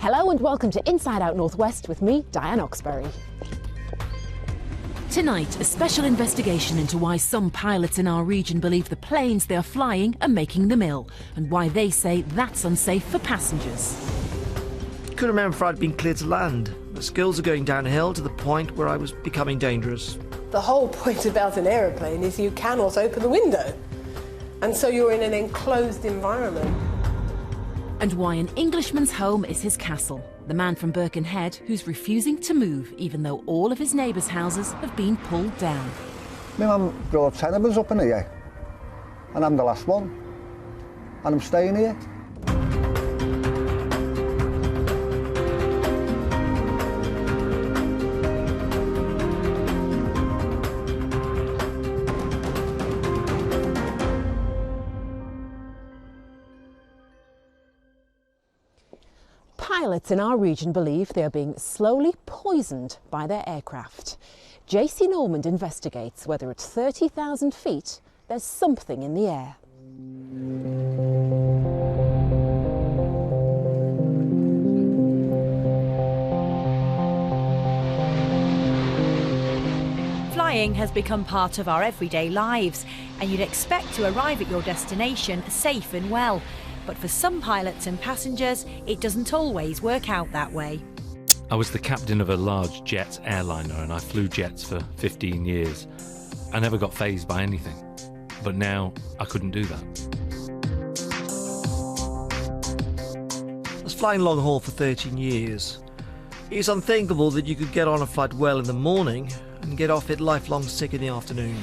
Hello and welcome to Inside Out Northwest with me, Diane Oxbury. Tonight, a special investigation into why some pilots in our region believe the planes they are flying are making them ill, and why they say that's unsafe for passengers. Couldn't remember if I'd been cleared to land. The skills are going downhill to the point where I was becoming dangerous. The whole point about an aeroplane is you cannot open the window. And so you're in an enclosed environment. And why an Englishman's home is his castle. The man from Birkenhead who's refusing to move, even though all of his neighbours' houses have been pulled down. My mum brought 10 of us up in here, and I'm the last one, and I'm staying here. Pilots in our region believe they are being slowly poisoned by their aircraft. JC Normand investigates whether at 30,000 feet there's something in the air. Flying has become part of our everyday lives, and you'd expect to arrive at your destination safe and well. But for some pilots and passengers, it doesn't always work out that way. I was the captain of a large jet airliner and I flew jets for 15 years. I never got fazed by anything, but now I couldn't do that. I was flying long haul for 13 years. It's unthinkable that you could get on a flight well in the morning and get off it lifelong sick in the afternoon.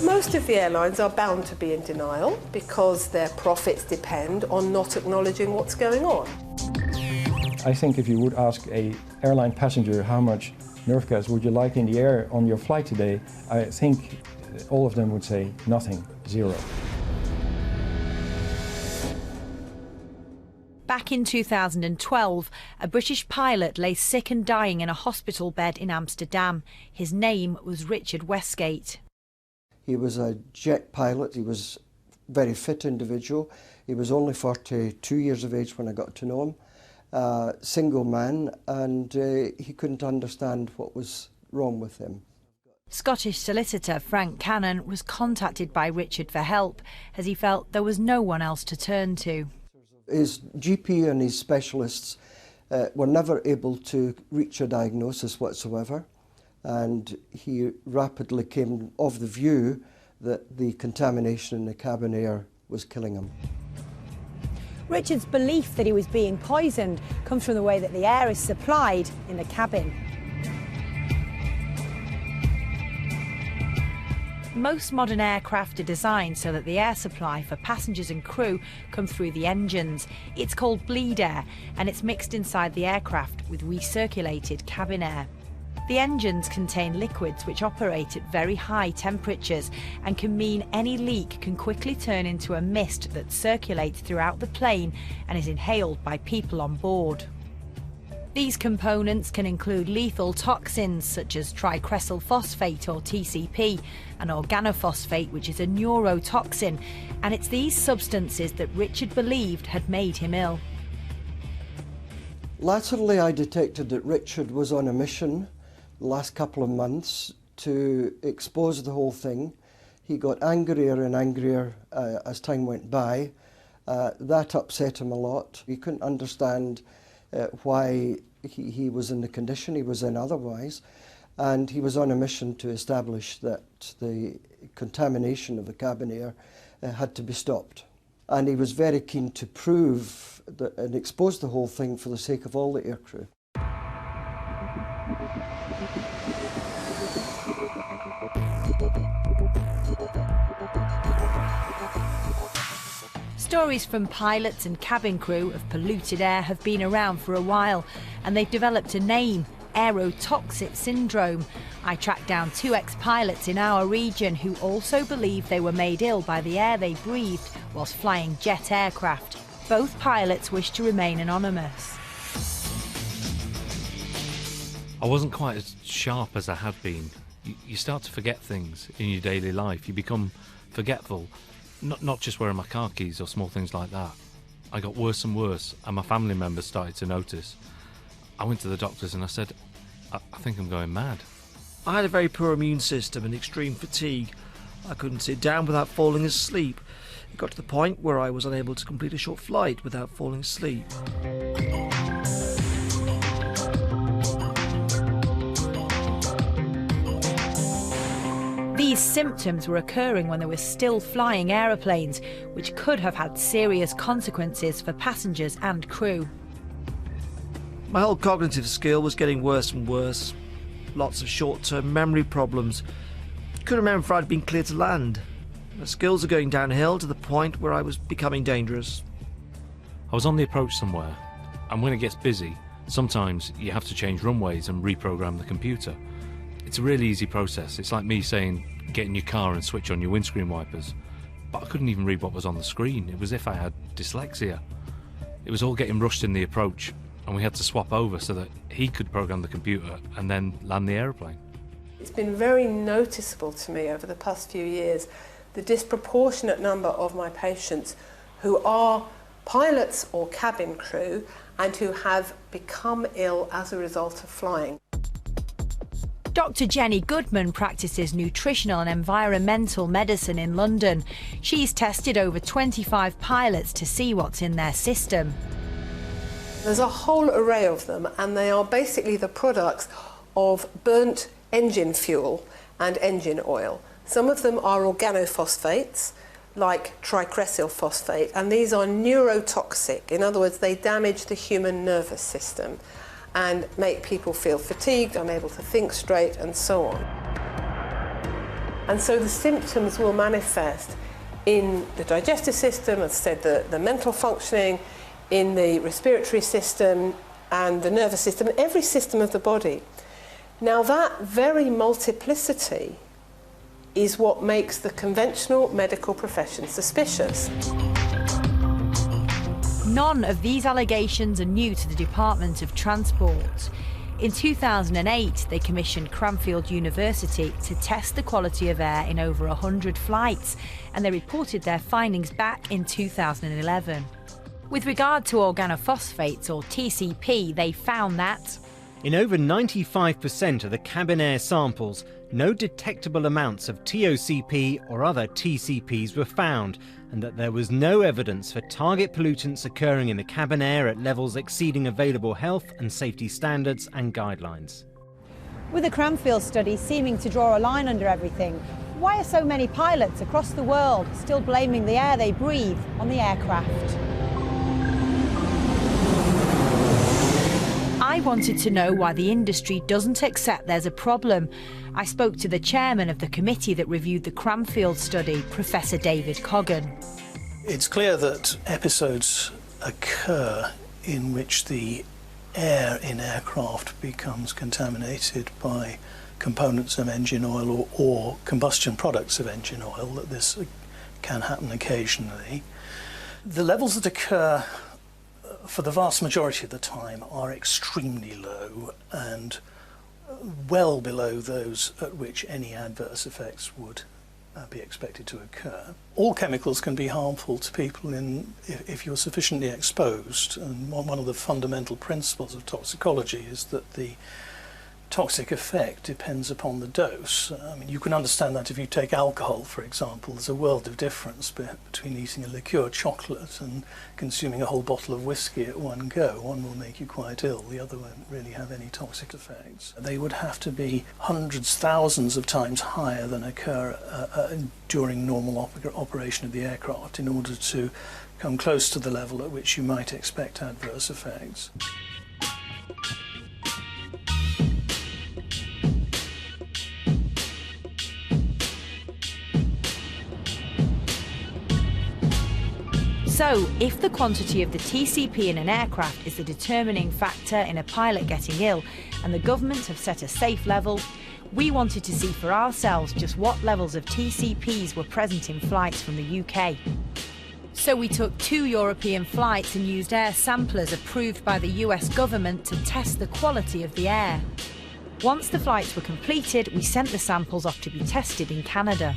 Most of the airlines are bound to be in denial because their profits depend on not acknowledging what's going on. I think if you would ask an airline passenger how much nerve gas would you like in the air on your flight today, I think all of them would say nothing, zero. Back in 2012, a British pilot lay sick and dying in a hospital bed in Amsterdam. His name was Richard Westgate. He was a jet pilot. He was a very fit individual. He was only 42 years of age when I got to know him. Single man, and he couldn't understand what was wrong with him. Scottish solicitor Frank Cannon was contacted by Richard for help, as he felt there was no one else to turn to. His GP and his specialists were never able to reach a diagnosis whatsoever. And he rapidly came of the view that the contamination in the cabin air was killing him. Richard's belief that he was being poisoned comes from the way that the air is supplied in the cabin. Most modern aircraft are designed so that the air supply for passengers and crew come through the engines. It's called bleed air, and it's mixed inside the aircraft with recirculated cabin air. The engines contain liquids which operate at very high temperatures and can mean any leak can quickly turn into a mist that circulates throughout the plane and is inhaled by people on board. These components can include lethal toxins such as tricresyl phosphate or TCP, and organophosphate, which is a neurotoxin, and it's these substances that Richard believed had made him ill. Latterly, I detected that Richard was on a mission the last couple of months to expose the whole thing. He got angrier and angrier as time went by. That upset him a lot. He couldn't understand why he was in the condition he was in otherwise, and he was on a mission to establish that the contamination of the cabin air had to be stopped. And he was very keen to prove that and expose the whole thing for the sake of all the aircrew. Stories from pilots and cabin crew of polluted air have been around for a while, and they've developed a name, Aerotoxic syndrome. I tracked down 2 ex-pilots in our region who also believe they were made ill by the air they breathed whilst flying jet aircraft. Both pilots wish to remain anonymous. I wasn't quite as sharp as I had been. You start to forget things in your daily life. You become forgetful, not just wearing my car keys or small things like that. I got worse and worse, and my family members started to notice. I went to the doctors and I said, I think I'm going mad. I had a very poor immune system and extreme fatigue. I couldn't sit down without falling asleep. It got to the point where I was unable to complete a short flight without falling asleep. These symptoms were occurring when they were still flying aeroplanes, which could have had serious consequences for passengers and crew. My whole cognitive skill was getting worse and worse. Lots of short-term memory problems. Couldn't remember if I'd been cleared to land. My skills are going downhill to the point where I was becoming dangerous. I was on the approach somewhere, and when it gets busy, sometimes you have to change runways and reprogram the computer. It's a really easy process. It's like me saying, get in your car and switch on your windscreen wipers. But I couldn't even read what was on the screen. It was as if I had dyslexia. It was all getting rushed in the approach, and we had to swap over so that he could program the computer and then land the aeroplane. It's been very noticeable to me over the past few years, the disproportionate number of my patients who are pilots or cabin crew and who have become ill as a result of flying. Dr. Jenny Goodman practices nutritional and environmental medicine in London. She's tested over 25 pilots to see what's in their system. There's a whole array of them, and they are basically the products of burnt engine fuel and engine oil. Some of them are organophosphates, like tricresyl phosphate, and these are neurotoxic. In other words, they damage the human nervous system and make people feel fatigued, unable to think straight, and so on. And so the symptoms will manifest in the digestive system, as I said, the mental functioning, in the respiratory system and the nervous system, every system of the body. Now that very multiplicity is what makes the conventional medical profession suspicious. None of these allegations are new to the Department of Transport. In 2008, they commissioned Cranfield University to test the quality of air in over 100 flights, and they reported their findings back in 2011. With regard to organophosphates, or TCP, they found that in over 95% of the cabin air samples, no detectable amounts of TOCP or other TCPs were found, and that there was no evidence for target pollutants occurring in the cabin air at levels exceeding available health and safety standards and guidelines. With the Cranfield study seeming to draw a line under everything, why are so many pilots across the world still blaming the air they breathe on the aircraft? I wanted to know why the industry doesn't accept there's a problem. I spoke to the chairman of the committee that reviewed the Cranfield study, Professor David Coggan. It's clear that episodes occur in which the air in aircraft becomes contaminated by components of engine oil or combustion products of engine oil, that this can happen occasionally. The levels that occur for the vast majority of the time are extremely low and well below those at which any adverse effects would be expected to occur. All chemicals can be harmful to people if you're sufficiently exposed, and one of the fundamental principles of toxicology is that the toxic effect depends upon the dose. I mean, you can understand that if you take alcohol, for example. There's a world of difference between eating a liqueur chocolate and consuming a whole bottle of whiskey at one go. One will make you quite ill, the other won't really have any toxic effects. They would have to be hundreds, thousands of times higher than occur during normal operation of the aircraft in order to come close to the level at which you might expect adverse effects. So, if the quantity of the TCP in an aircraft is the determining factor in a pilot getting ill, and the government have set a safe level, we wanted to see for ourselves just what levels of TCPs were present in flights from the UK. So we took 2 European flights and used air samplers approved by the US government to test the quality of the air. Once the flights were completed, we sent the samples off to be tested in Canada.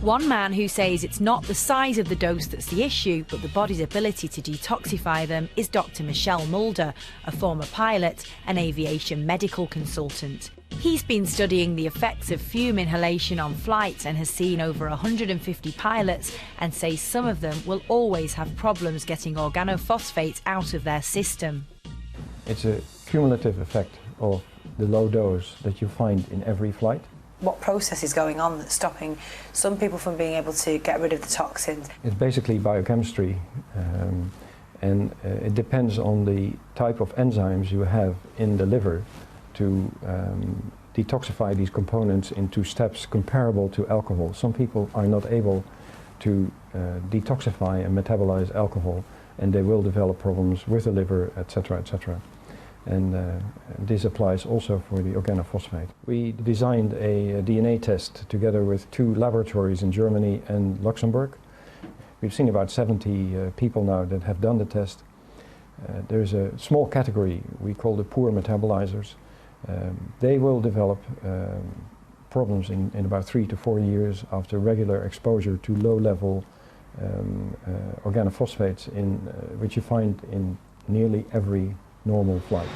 One man who says it's not the size of the dose that's the issue, but the body's ability to detoxify them is Dr. Michelle Mulder, a former pilot and aviation medical consultant. He's been studying the effects of fume inhalation on flights and has seen over 150 pilots, and says some of them will always have problems getting organophosphates out of their system. It's a cumulative effect of the low dose that you find in every flight. What process is going on that's stopping some people from being able to get rid of the toxins? It's basically biochemistry, and it depends on the type of enzymes you have in the liver to detoxify these components into steps comparable to alcohol. Some people are not able to detoxify and metabolize alcohol, and they will develop problems with the liver, etc., etc. And this applies also for the organophosphate. We designed a DNA test together with 2 laboratories in Germany and Luxembourg. We've seen about 70 people now that have done the test. There's a small category we call the poor metabolizers. They will develop problems in about 3 to 4 years after regular exposure to low-level organophosphates, which you find in nearly every normal flight.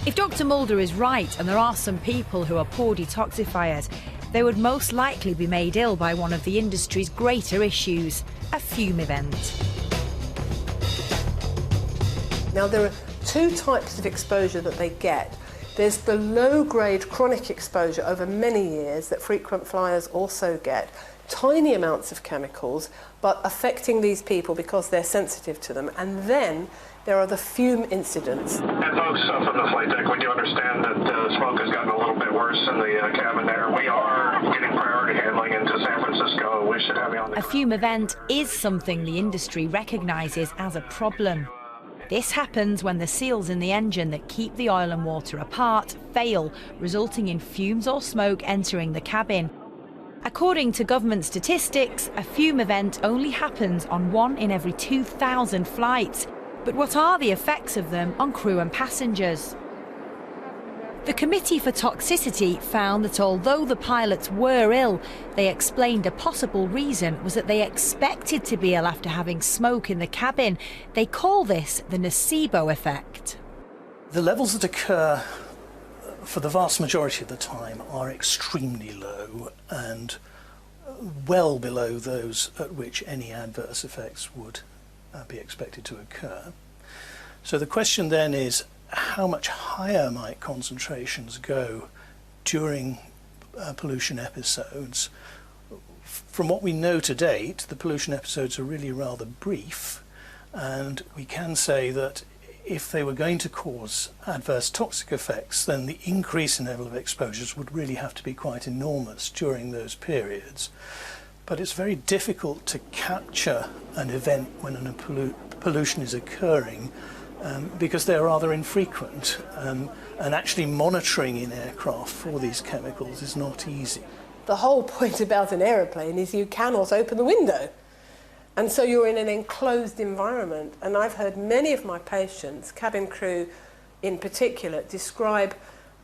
If Dr. Mulder is right and there are some people who are poor detoxifiers, they would most likely be made ill by one of the industry's greater issues, a fume event. Now, there are 2 types of exposure that they get. There's the low-grade chronic exposure over many years that frequent flyers also get. Tiny amounts of chemicals, but affecting these people because they're sensitive to them. And then there are the fume incidents. And folks from the flight deck, we do understand that smoke has gotten a little bit worse in the cabin there. We are getting priority handling into San Francisco. We should have you on the... A fume event is something the industry recognises as a problem. This happens when the seals in the engine that keep the oil and water apart fail, resulting in fumes or smoke entering the cabin. According to government statistics, a fume event only happens on 1 in every 2,000 flights. But what are the effects of them on crew and passengers? The Committee for Toxicity found that although the pilots were ill, they explained a possible reason was that they expected to be ill after having smoke in the cabin. They call this the nocebo effect. The levels that occur for the vast majority of the time are extremely low and well below those at which any adverse effects would be expected to occur. So the question then is, how much higher might concentrations go during pollution episodes? From what we know to date, the pollution episodes are really rather brief, and we can say that if they were going to cause adverse toxic effects, then the increase in level of exposures would really have to be quite enormous during those periods. But it's very difficult to capture an event when pollution is occurring because they're rather infrequent, and actually monitoring in aircraft for these chemicals is not easy. The whole point about an aeroplane is you cannot open the window. And so you're in an enclosed environment. And I've heard many of my patients, cabin crew in particular, describe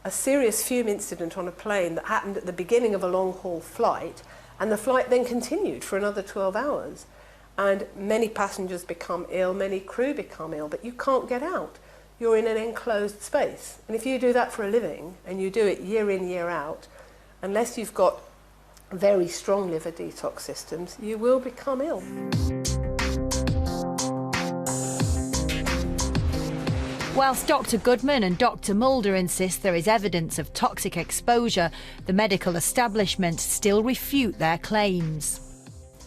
a serious fume incident on a plane that happened at the beginning of a long-haul flight, and the flight then continued for another 12 hours. And many passengers become ill, many crew become ill, but you can't get out. You're in an enclosed space. And if you do that for a living, and you do it year in, year out, unless you've got very strong liver detox systems, you will become ill. Whilst Dr. Goodman and Dr. Mulder insist there is evidence of toxic exposure, the medical establishment still refute their claims.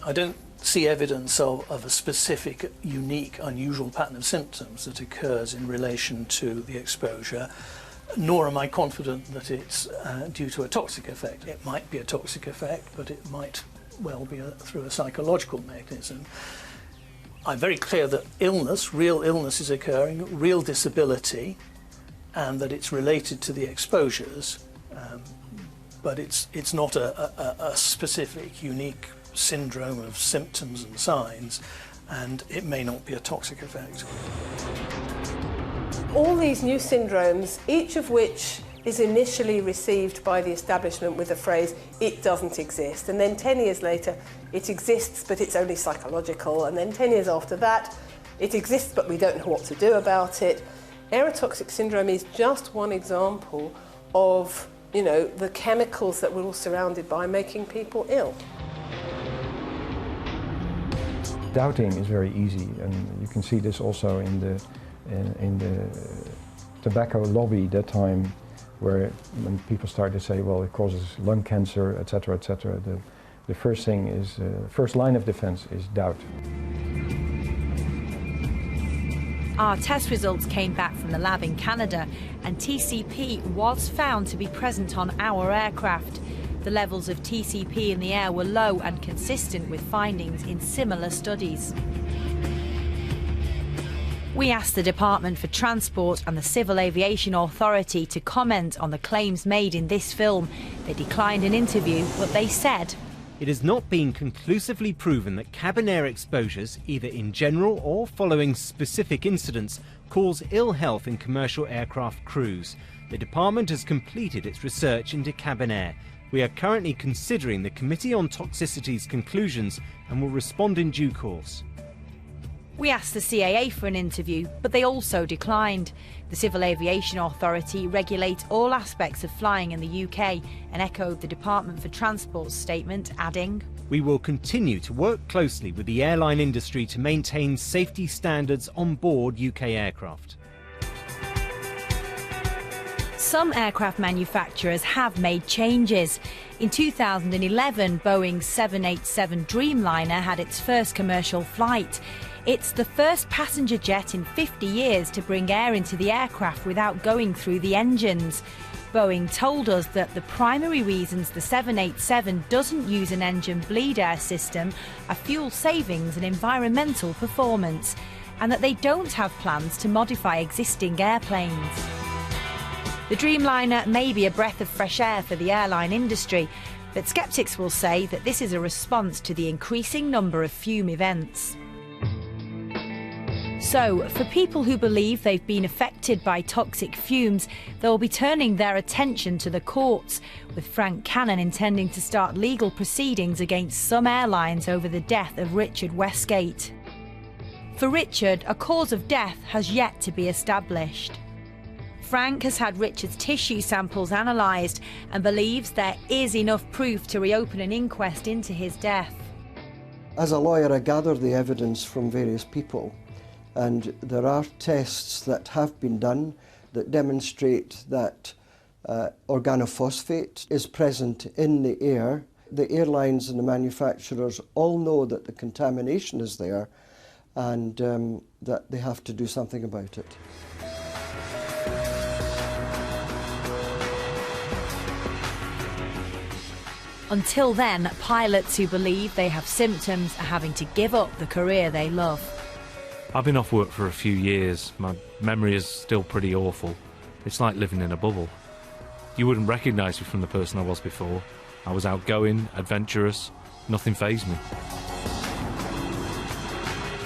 I don't see evidence of a specific, unique, unusual pattern of symptoms that occurs in relation to the exposure, nor am I confident that it's due to a toxic effect. It might be a toxic effect, but it might well be through a psychological mechanism. I'm very clear that illness, real illness is occurring, real disability, and that it's related to the exposures, but it's not a specific, unique syndrome of symptoms and signs, and it may not be a toxic effect. All these new syndromes, each of which is initially received by the establishment with the phrase, it doesn't exist. And then 10 years later, it exists, but it's only psychological. And then 10 years after that, it exists, but we don't know what to do about it. Aerotoxic syndrome is just one example of, you know, the chemicals that we're all surrounded by making people ill. Doubting is very easy, and you can see this also in the tobacco lobby that time, where when people start to say, well, it causes lung cancer, etc., etc., the first thing is, first line of defense is doubt. Our test results came back from the lab in Canada, and TCP was found to be present on our aircraft. The levels of TCP in the air were low and consistent with findings in similar studies. We asked the Department for Transport and the Civil Aviation Authority to comment on the claims made in this film. They declined an interview, but they said, it has not been conclusively proven that cabin air exposures, either in general or following specific incidents, cause ill health in commercial aircraft crews. The department has completed its research into cabin air. We are currently considering the Committee on Toxicity's conclusions and will respond in due course. We asked the CAA for an interview, but they also declined. The Civil Aviation Authority regulates all aspects of flying in the UK and echoed the Department for Transport's statement, adding, we will continue to work closely with the airline industry to maintain safety standards on board UK aircraft. Some aircraft manufacturers have made changes. In 2011, Boeing's 787 Dreamliner had its first commercial flight. It's the first passenger jet in 50 years to bring air into the aircraft without going through the engines. Boeing told us that the primary reasons the 787 doesn't use an engine bleed air system are fuel savings and environmental performance, and that they don't have plans to modify existing airplanes. The Dreamliner may be a breath of fresh air for the airline industry, but sceptics will say that this is a response to the increasing number of fume events. So, for people who believe they've been affected by toxic fumes, they'll be turning their attention to the courts, with Frank Cannon intending to start legal proceedings against some airlines over the death of Richard Westgate. For Richard, a cause of death has yet to be established. Frank has had Richard's tissue samples analysed and believes there is enough proof to reopen an inquest into his death. As a lawyer, I gather the evidence from various people. And there are tests that have been done that demonstrate that organophosphate is present in the air. The airlines and the manufacturers all know that the contamination is there and that they have to do something about it. Until then, pilots who believe they have symptoms are having to give up the career they love. I've been off work for a few years. My memory is still pretty awful. It's like living in a bubble. You wouldn't recognise me from the person I was before. I was outgoing, adventurous, nothing fazed me.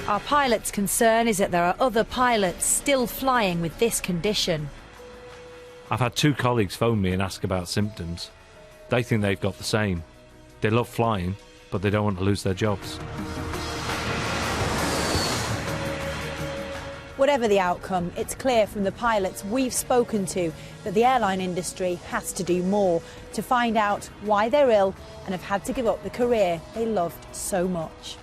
Our pilot's concern is that there are other pilots still flying with this condition. I've had 2 colleagues phone me and ask about symptoms. They think they've got the same. They love flying, but they don't want to lose their jobs. Whatever the outcome, it's clear from the pilots we've spoken to that the airline industry has to do more to find out why they're ill and have had to give up the career they loved so much.